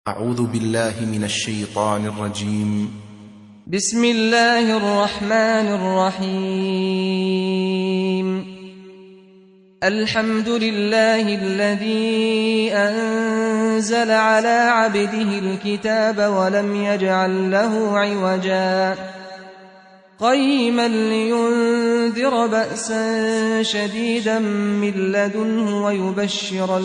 أعوذ بالله من الشيطان الرجيم. بسم الله الرحمن الرحيم. الحمد لله الذي أنزل على عبده الكتاب ولم يجعل له عوجا قيما لينذر بأسا شديدا من لدنه ويبشر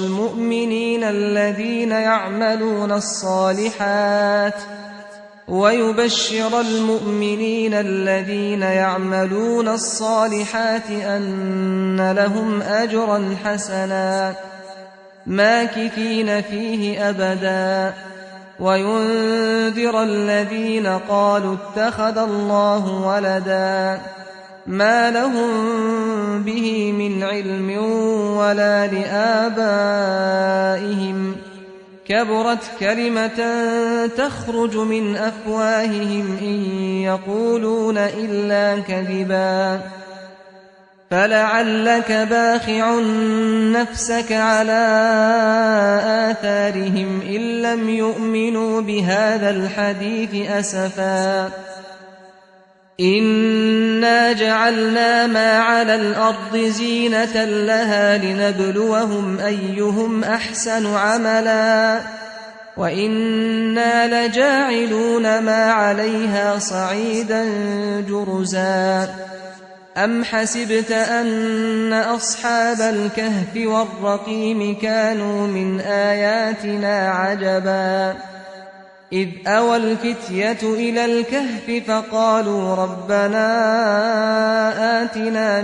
المؤمنين الذين يعملون الصالحات أن لهم أجرا حسنا ماكثين فيه أبدا وينذر الذين قالوا اتخذ الله ولدا ما لهم به من علم ولا لآبائهم كبرت كلمة تخرج من أفواههم إن يقولون إلا كذبا فلعلك باخع نفسك على آثارهم إن لم يؤمنوا بهذا الحديث أسفا إنا جعلنا ما على الأرض زينة لها لنبلوهم أيهم أحسن عملا وإنا لجاعلون ما عليها صعيدا جرزا أم حسبت أن أصحاب الكهف والرقيم كانوا من آياتنا عجبا إذ أوى الفتية إلى الكهف فقالوا ربنا آتنا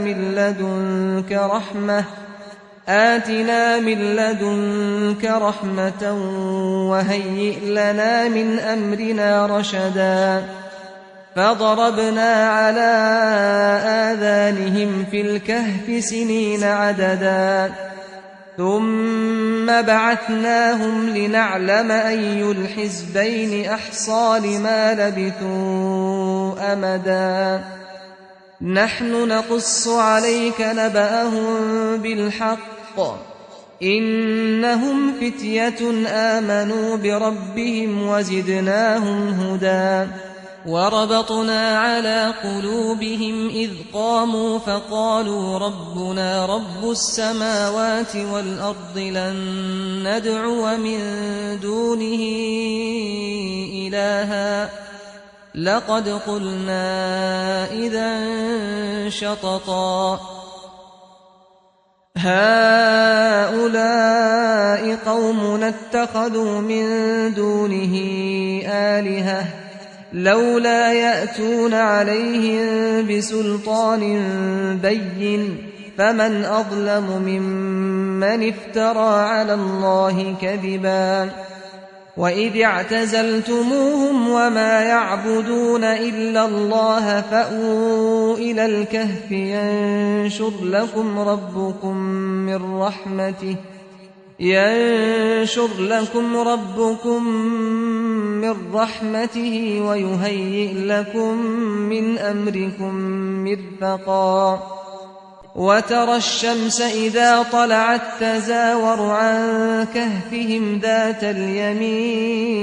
من لدنك رحمة وهيئ لنا من أمرنا رشدا فضربنا على آذانهم في الكهف سنين عددا ثم بعثناهم لنعلم أي الحزبين أحصى لما لبثوا أمدا نحن نقص عليك نبأهم بالحق إنهم فتية آمنوا بربهم وزدناهم هدى وربطنا على قلوبهم إذ قاموا فقالوا ربنا رب السماوات والأرض لن ندعو من دونه إلها لقد قلنا إذا شططا هؤلاء قومنا اتخذوا من دونه آلهة لولا يأتون عليهم بسلطان بين فمن أظلم ممن افترى على الله كذبا وإذ اعتزلتموهم وما يعبدون إلا الله فأووا إلى الكهف ينشر لكم ربكم من رحمته ويهيئ لكم من أمركم مرفقا وترى الشمس إذا طلعت تزاور عن كهفهم ذات اليمين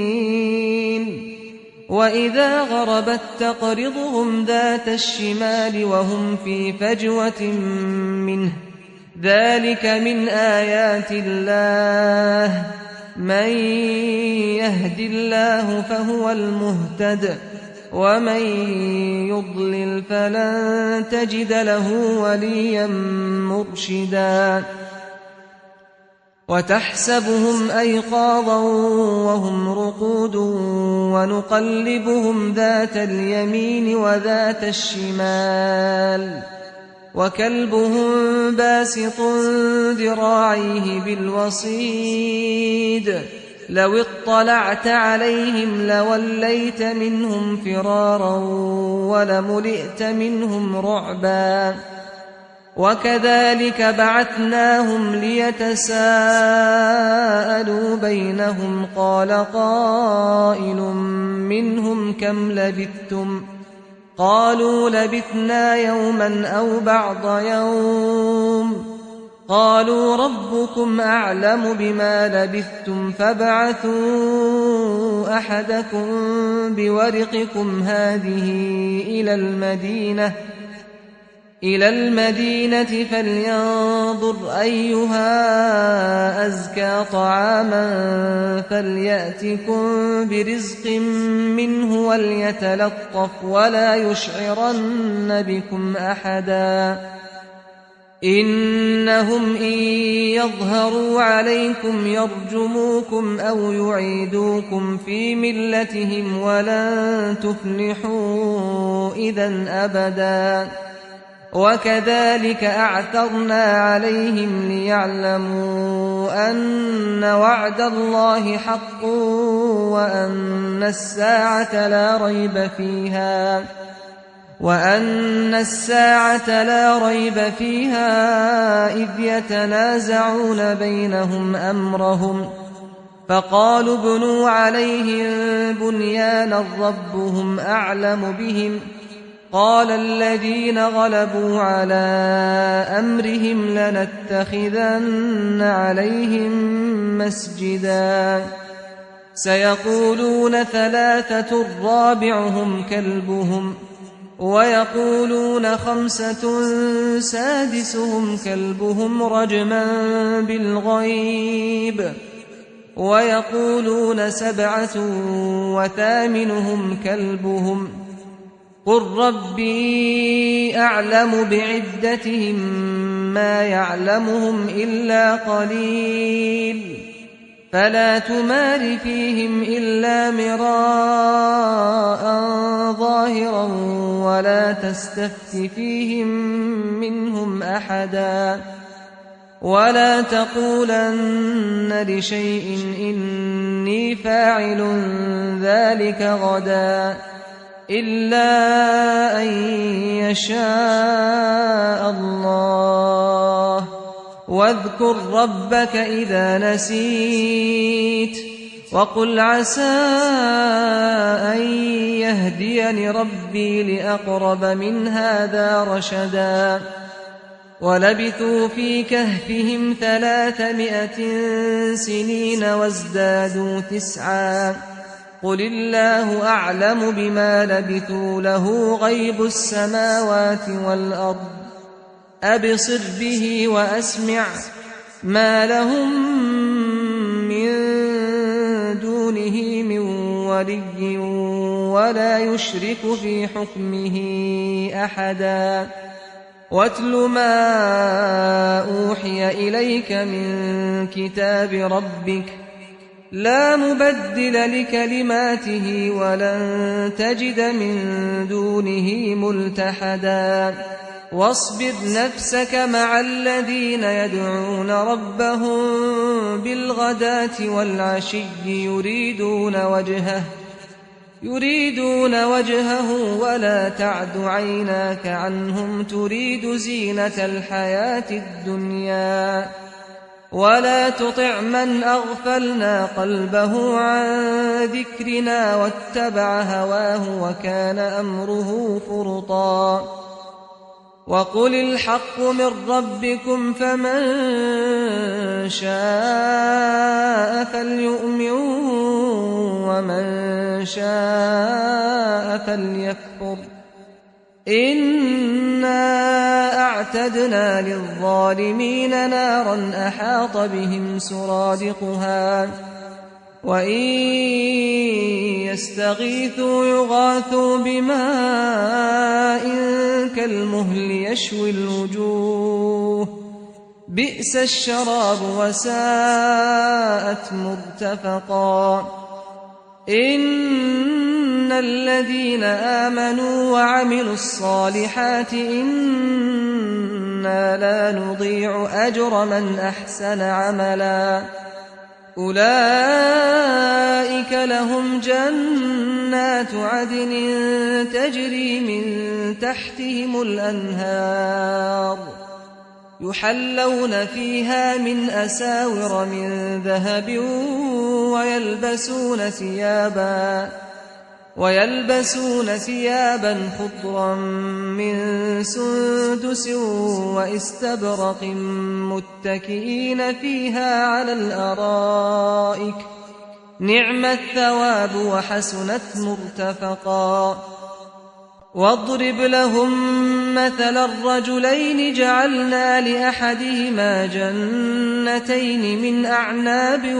وإذا غربت تقرضهم ذات الشمال وهم في فجوة منه ذلك من آيات الله من يهد الله فهو المهتد ومن يضلل فلن تجد له وليا مرشدا وتحسبهم أيقاظا وهم رقود ونقلبهم ذات اليمين وذات الشمال وكلبهم باسط ذراعيه بالوصيد لو اطلعت عليهم لوليت منهم فرارا ولملئت منهم رعبا وكذلك بعثناهم ليتساءلوا بينهم قال قائل منهم كم لبثتم قالوا لبثنا يوما أو بعض يوم قالوا ربكم أعلم بما لبثتم فابعثوا أحدكم بورقكم هذه إلى المدينة فلينظر أيها أزكى طعاما فليأتكم برزق منه وليتلطف ولا يشعرن بكم أحدا إنهم إن يظهروا عليكم يرجموكم أو يعيدوكم في ملتهم ولن تفلحوا إذا أبدا وكذلك أعثرنا عليهم ليعلموا أن وعد الله حق وأن الساعة لا ريب فيها إذ يتنازعون بينهم أمرهم فقالوا ابنوا عليهم بنيانا ربهم أعلم بهم قال الذين غلبوا على أمرهم لنتخذن عليهم مسجدا سيقولون 3 رابعهم كلبهم ويقولون 5 سادسهم كلبهم رجما بالغيب ويقولون 7 وثامنهم كلبهم قل ربي أعلم بعدتهم ما يعلمهم إلا قليل فلا تمار فيهم إلا مراء ظاهرا ولا تستفت فيهم منهم أحدا ولا تقولن لشيء إني فاعل ذلك غدا إلا أن يشاء الله واذكر ربك إذا نسيت وقل عسى أن يهديني ربي لأقرب من هذا رشدا ولبثوا في كهفهم 300 سنين وازدادوا 9 قل الله أعلم بما لبثوا له غيب السماوات والأرض أبصر به وأسمع ما لهم من دونه من ولي ولا يشرك في حكمه أحدا واتل ما أوحي إليك من كتاب ربك لا مبدل لكلماته ولن تجد من دونه ملتحدا واصبر نفسك مع الذين يدعون ربهم بالغداة والعشي يريدون وجهه ولا تعد عيناك عنهم تريد زينة الحياة الدنيا ولا تطع من أغفلنا قلبه عن ذكرنا واتبع هواه وكان أمره فرطا وقل الحق من ربكم فمن شاء فليؤمن ومن شاء فليكفر إنا أعتدنا للظالمين نارا أحاط بهم سرادقها وإن يستغيثوا يغاثوا بماء كالمهل يشوي الوجوه بئس الشراب وساءت مرتفقا إن الذين آمنوا وعملوا الصالحات إنا لا نضيع أجر من أحسن عملا أولئك لهم جنات عدن تجري من تحتهم الأنهار يحلون فيها من أساور من ذهب ويلبسون ثيابا خضرا من سندس وإستبرق متكئين فيها على الأرائك نعم الثواب وحسنت مرتفقا واضرب لهم مثل الرجلين جعلنا لأحدهما جنتين من أعناب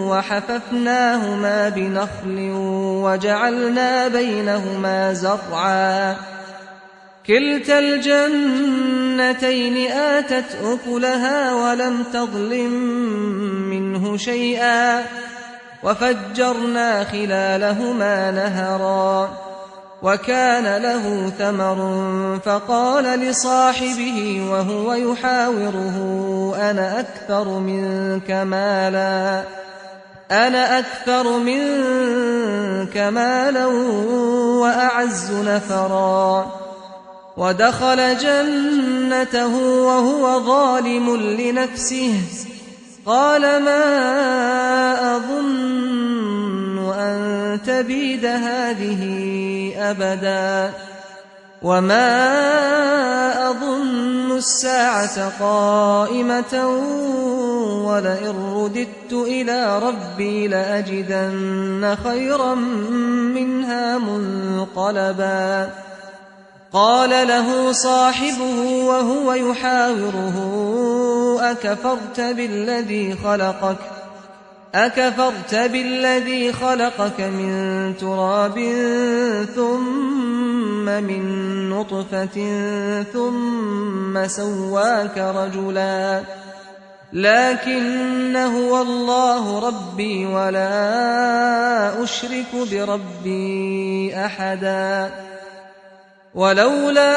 وحففناهما بنخل وجعلنا بينهما زرعا كلتا الجنتين آتت أكلها ولم تظلم منه شيئا وفجرنا خلالهما نهرا وكان له ثمر فقال لصاحبه وهو يحاوره أنا أكثر منك مالا وأعز نفرا ودخل جنته وهو ظالم لنفسه قال ما أظن أن تبيد هذه أبدا وما أظن الساعة قائمة ولئن رددت إلى ربي لأجدن خيرا منها منقلبا قال له صاحبه وهو يحاوره أكفرت بالذي خلقك من تراب ثم من نطفة ثم سواك رجلا لكن هو الله ربي ولا أشرك بربي أحدا ولولا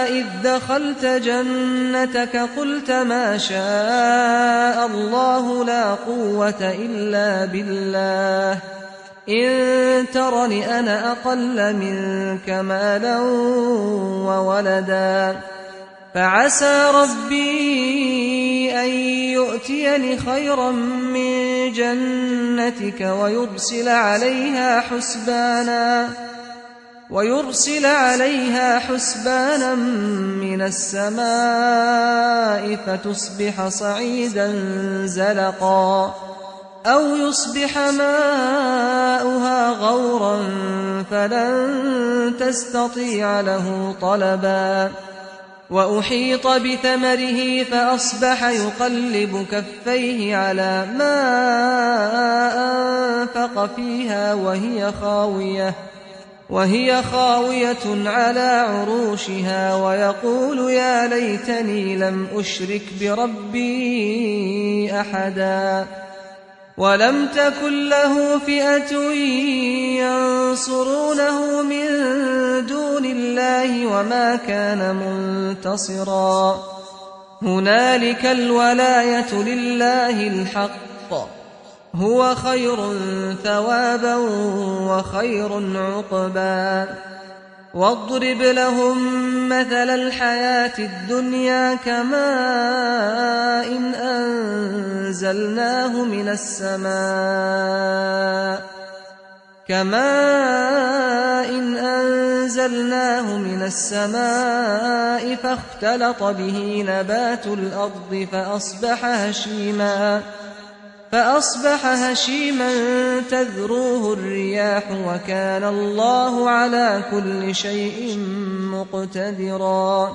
إذ دخلت جنتك قلت ما شاء الله لا قوة إلا بالله إن ترني أنا أقل منك مالا وولدا فعسى ربي أن يؤتيني خيرا من جنتك ويرسل عليها حسبانا من السماء فتصبح صعيدا زلقا أو يصبح ماؤها غورا فلن تستطيع له طلبا وأحيط بثمره فأصبح يقلب كفيه على ما أنفق فيها وهي خاوية على عروشها ويقول يا ليتني لم أشرك بربي أحدا ولم تكن له فئة ينصرونه من دون الله وما كان منتصرا هنالك الولاية لله الحق هو خير ثوابا وخير عقبا واضرب لهم مثل الحياة الدنيا كماء أنزلناه من السماء فاختلط به نبات الأرض فأصبح هشيما تذروه الرياح وكان الله على كل شيء مقتدرا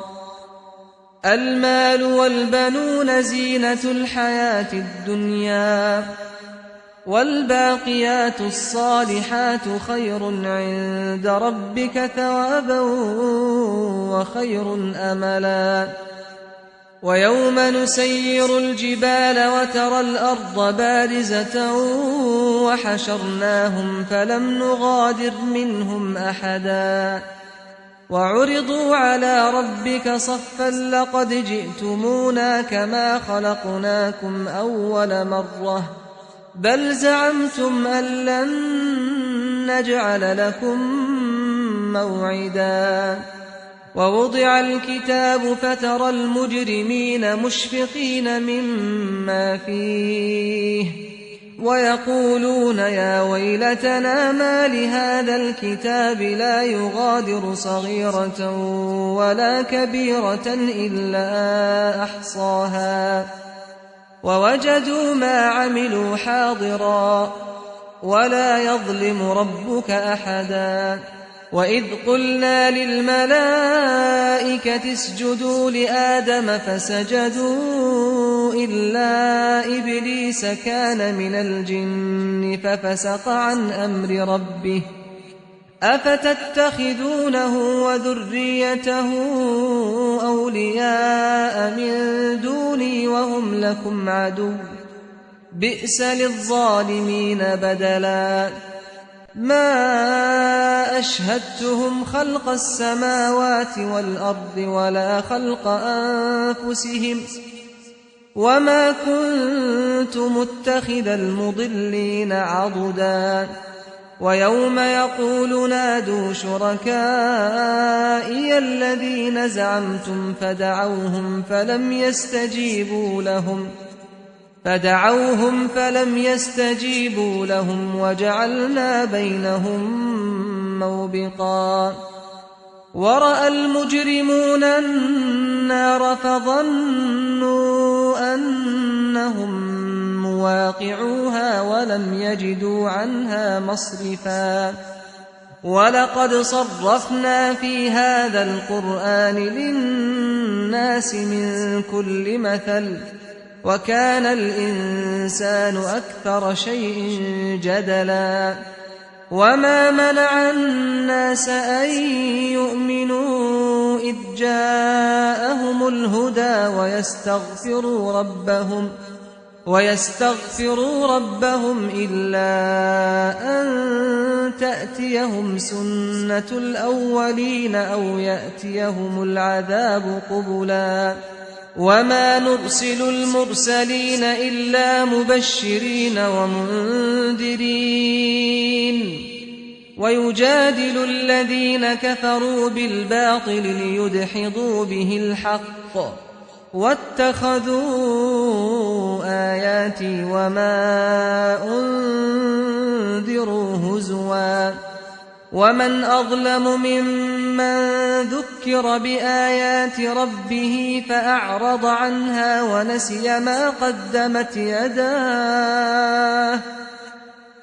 المال والبنون زينة الحياة الدنيا والباقيات الصالحات خير عند ربك ثوابا وخير أملا ويوم نسير الجبال وترى الأرض بارزة وحشرناهم فلم نغادر منهم أحدا وعرضوا على ربك صفا لقد جئتمونا كما خلقناكم أول مرة بل زعمتم أن لن نجعل لكم موعدا ووضع الكتاب فترى المجرمين مشفقين مما فيه ويقولون يا ويلتنا ما لهذا الكتاب لا يغادر صغيرة ولا كبيرة إلا أحصاها ووجدوا ما عملوا حاضرا ولا يظلم ربك أحدا وإذ قلنا للملائكة اسجدوا لآدم فسجدوا إلا إبليس كان من الجن ففسق عن أمر ربه أفتتخذونه وذريته أولياء من دوني وهم لكم عدو بئس للظالمين بدلا ما أشهدتهم خلق السماوات والأرض ولا خلق أنفسهم وما كنت متخذ المضلين عضدا ويوم يقول نادوا شركائي الذين زعمتم فدعوهم فلم يستجيبوا لهم وجعلنا بينهم موبقا ورأى المجرمون النار فظنوا أنهم مواقعوها ولم يجدوا عنها مصرفا ولقد صرفنا في هذا القرآن للناس من كل مثل وكان الإنسان أكثر شيء جدلا وما منع الناس أن يؤمنوا إذ جاءهم الهدى ويستغفروا ربهم إلا أن تأتيهم سنة الأولين أو يأتيهم العذاب قبلا وما نرسل المرسلين إلا مبشرين ومنذرين ويجادل الذين كفروا بالباطل ليدحضوا به الحق واتخذوا آياتي وما أنذروا هزوا ومن أظلم ممن ذكر بآيات ربه فأعرض عنها ونسي ما قدمت يداه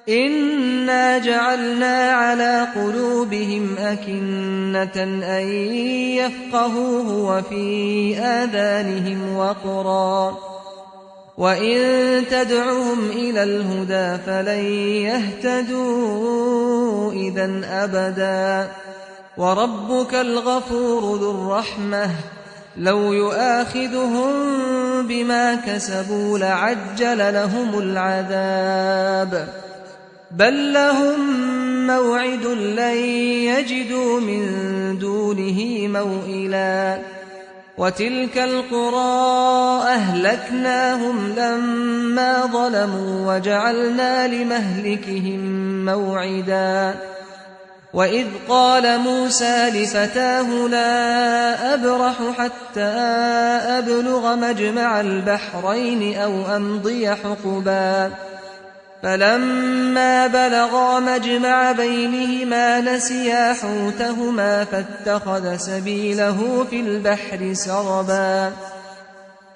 إنا جعلنا على قلوبهم أكنة أن يفقهوه وفي آذانهم وقرا وإن تدعهم إلى الهدى فلن يهتدوا إذا أبدا وربك الغفور ذو الرحمة لو يؤاخذهم بما كسبوا لعجل لهم العذاب بل لهم موعد لن يجدوا من دونه موئلا وتلك القرى أهلكناهم لما ظلموا وجعلنا لمهلكهم موعدا وإذ قال موسى لفتاه لا أبرح حتى أبلغ مجمع البحرين أو أمضي حقبا فلما بلغا مجمع بينهما نسيا حوتهما فاتخذ سبيله في البحر سربا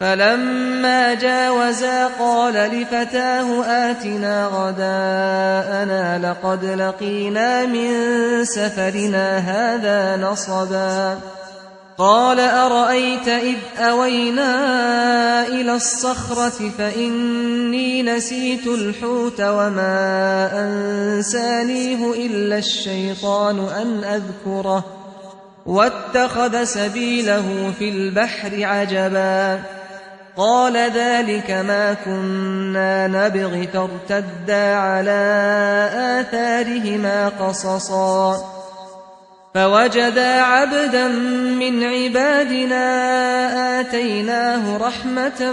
فلما جاوزا قال لفتاه آتنا غداءنا لقد لقينا من سفرنا هذا نصبا قال أرأيت إذ أوينا إلى الصخرة فإني نسيت الحوت وما أنسانيه إلا الشيطان أن أذكره واتخذ سبيله في البحر عجبا قال ذلك ما كنا نبغي فارتدا على آثارهما قصصا فوجدا عبدا من عبادنا آتيناه رحمة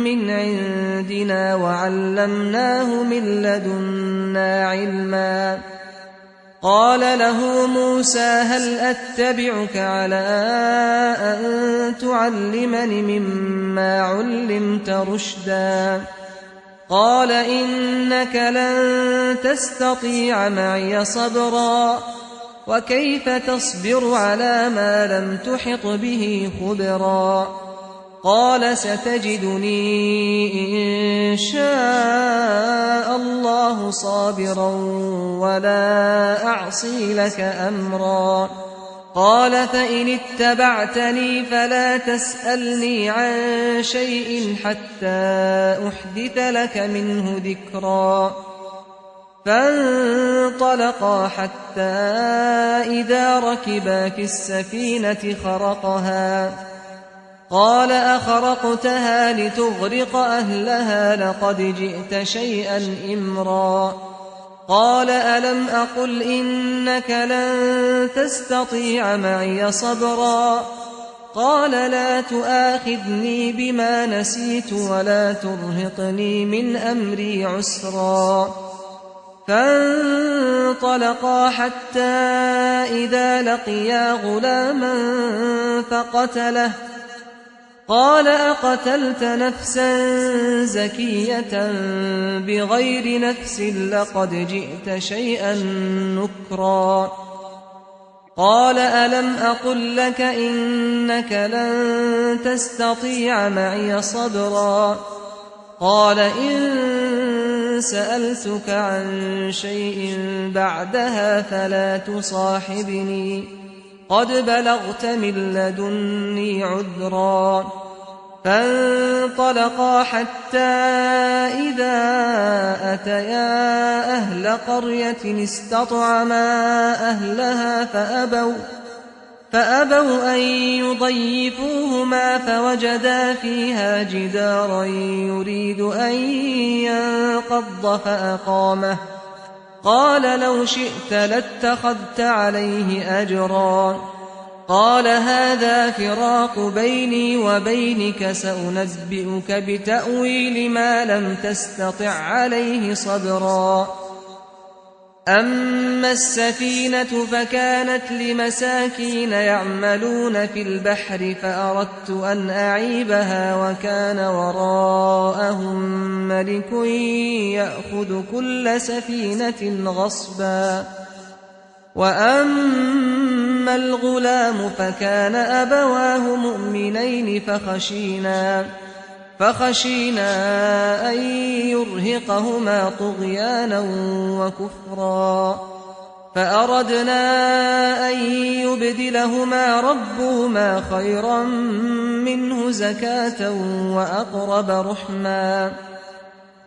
من عندنا وعلمناه من لدنا علما قال له موسى هل أتبعك على أن تعلمني مما علمت رشدا قال إنك لن تستطيع معي صبرا وكيف تصبر على ما لم تحط به خبرا قال ستجدني إن شاء الله صابرا ولا أعصي لك أمرا. قال فإن اتبعتني فلا تسألني عن شيء حتى أحدث لك منه ذكرا. فانطلقا حتى إذا ركبا في السفينة خرقها. قال أخرقتها لتغرق أهلها لقد جئت شيئا إمرا. قال ألم أقل إنك لن تستطيع معي صبرا. قال لا تؤاخذني بما نسيت ولا ترهقني من أمري عسرا. فانطلقا حتى إذا لقيا غلاما فقتله. قال أقتلت نفسا زكية بغير نفس لقد جئت شيئا نكرا. قال ألم أقل لك إنك لن تستطيع معي صبرا. قال إن سألتك عن شيء بعدها فلا تصاحبني قد بلغت من لدني عذرا. فانطلقا حتى إذا أتيا أهل قرية استطعما أهلها فأبوا أن يضيفوهما فوجدا فيها جدارا يريد أن ينقض فأقامه. قال لو شئت لاتخذت عليه أجرا. قال هذا فراق بيني وبينك سأنبئك بتأويل ما لم تستطع عليه صبرا. أما السفينة فكانت لمساكين يعملون في البحر فأردت أن أعيبها وكان وراءهم ملك يأخذ كل سفينة غصبا. وأما الغلام فكان أبواه مؤمنين فخشينا أن يرهقهما طغيانا وكفرا. فأردنا أن يبدلهما ربهما خيرا منه زكاة وأقرب رحما.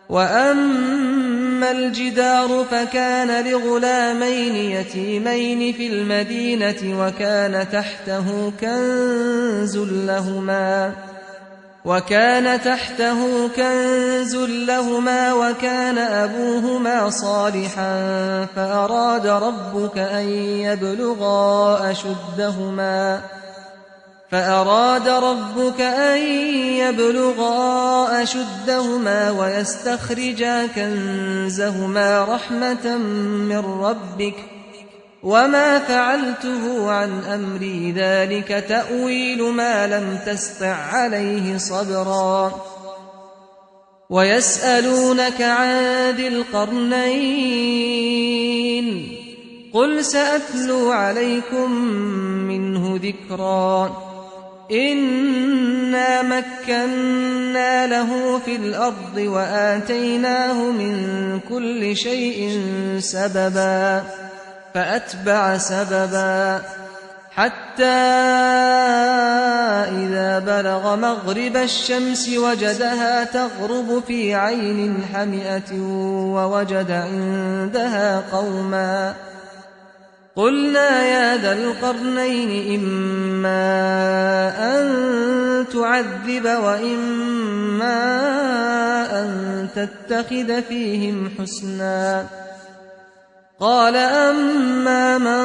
وأما الجدار فكان لغلامين يتيمين في المدينة وكان تحته كنز لهما وكان أبوهما صالحا فأراد ربك أن يبلغا أشدهما ويستخرجا كنزهما رحمة من ربك وما فعلته عن أمري ذلك تأويل ما لم تسطع عليه صبرا. ويسألونك عن ذي القرنين قل سأتلو عليكم منه ذكرا. إنا مكنا له في الأرض وآتيناه من كل شيء سببا فأتبع سببا حتى إذا بلغ مغرب الشمس وجدها تغرب في عين حمئة ووجد عندها قوما. قلنا يا ذا القرنين إما أن تعذب وإما أن تتخذ فيهم حسنا. قال أما من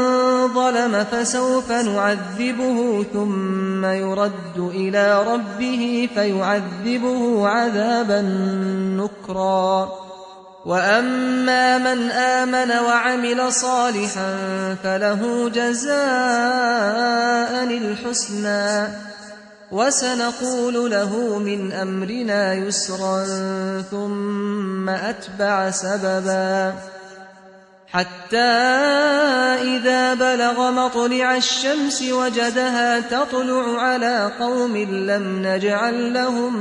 ظلم فسوف نعذبه ثم يرد إلى ربه فيعذبه عذابا نكرا. وأما من آمن وعمل صالحا فله جزاء الحسنى وسنقول له من أمرنا يسرا ثم أتبع سببا حتى إذا بلغ مطلع الشمس وجدها تطلع على قوم لم نجعل لهم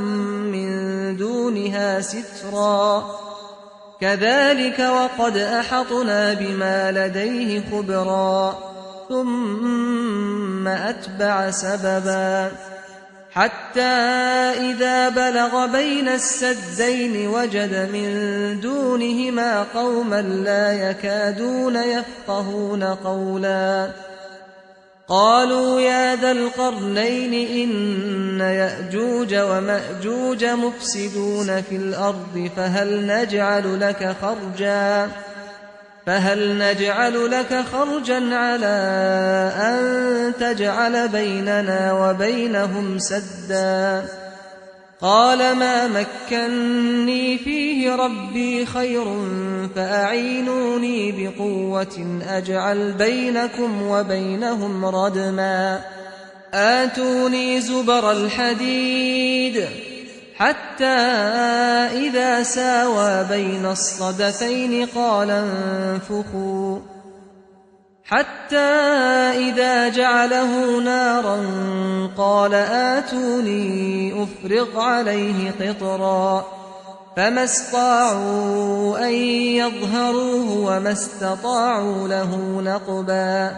من دونها سترا كذلك وقد أحطنا بما لديه خبرا ثم أتبع سببا حتى إذا بلغ بين السدين وجد من دونهما قوما لا يكادون يفقهون قولا قالوا يا ذا القرنين إن يأجوج ومأجوج مفسدون في الأرض فهل نجعل لك خرجا على أن تجعل بيننا وبينهم سدا قال ما مكني فيه ربي خير فأعينوني بقوة أجعل بينكم وبينهم ردما آتوني زبر الحديد حتى إذا ساوى بين الصدفين قال انفخوا حتى إذا جعله نارا قال آتوني أفرغ عليه قطرا فما استطاعوا أن يظهروه وما استطاعوا له نقبا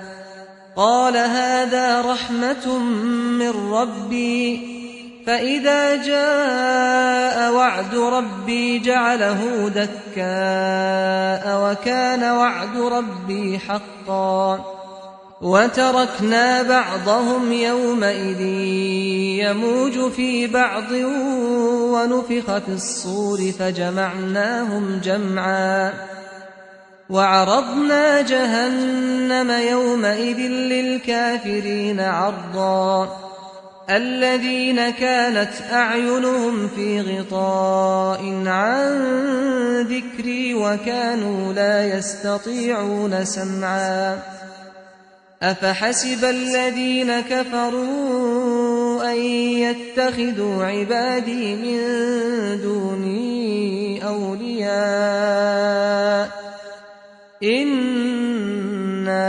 قال هذا رحمة من ربي فإذا جاء وعد ربي جعله دكاء وكان وعد ربي حقا وتركنا بعضهم يومئذ يموج في بعض ونفخ في الصور فجمعناهم جمعا وعرضنا جهنم يومئذ للكافرين عرضا الذين كانت أعينهم في غطاء عن ذكري وكانوا لا يستطيعون سمعا أفحسب الذين كفروا أن يتخذوا عبادي من دوني أولياء إنا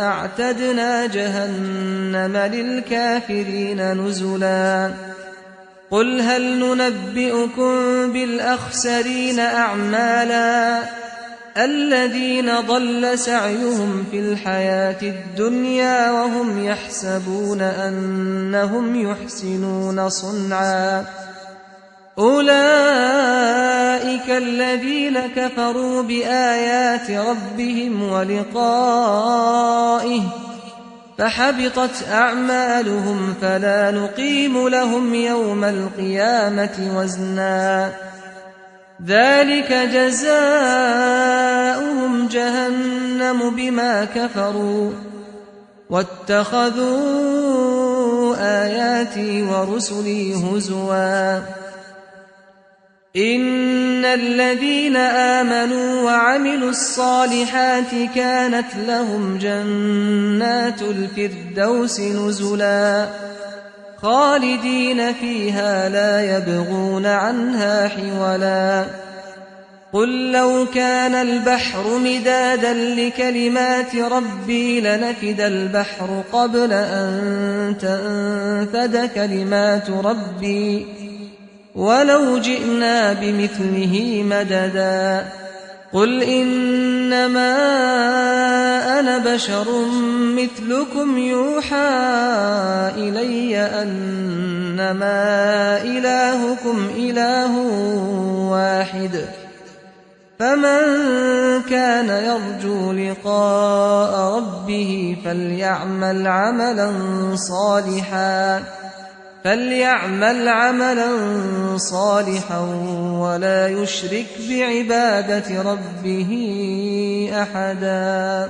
أعتدنا جهنم للكافرين نزلا قل هل ننبئكم بالأخسرين أعمالا الذين ضل سعيهم في الحياة الدنيا وهم يحسبون أنهم يحسنون صنعا أولئك الذين كفروا بآيات ربهم ولقائه فحبطت أعمالهم فلا نقيم لهم يوم القيامة وزنا ذلك جزاؤهم جهنم بما كفروا واتخذوا آياتي ورسلي هزوا إن الذين آمنوا وعملوا الصالحات كانت لهم جنات الفردوس نزلا خالدين فيها لا يبغون عنها حولا قل لو كان البحر مدادا لكلمات ربي لنفد البحر قبل أن تنفد كلمات ربي ولو جئنا بمثله مددا قل إنما أنا بشر مثلكم يوحى إلي أنما إلهكم إله واحد فمن كان يرجو لقاء ربه فليعمل عملا صالحا ولا يشرك بعبادة ربه أحدا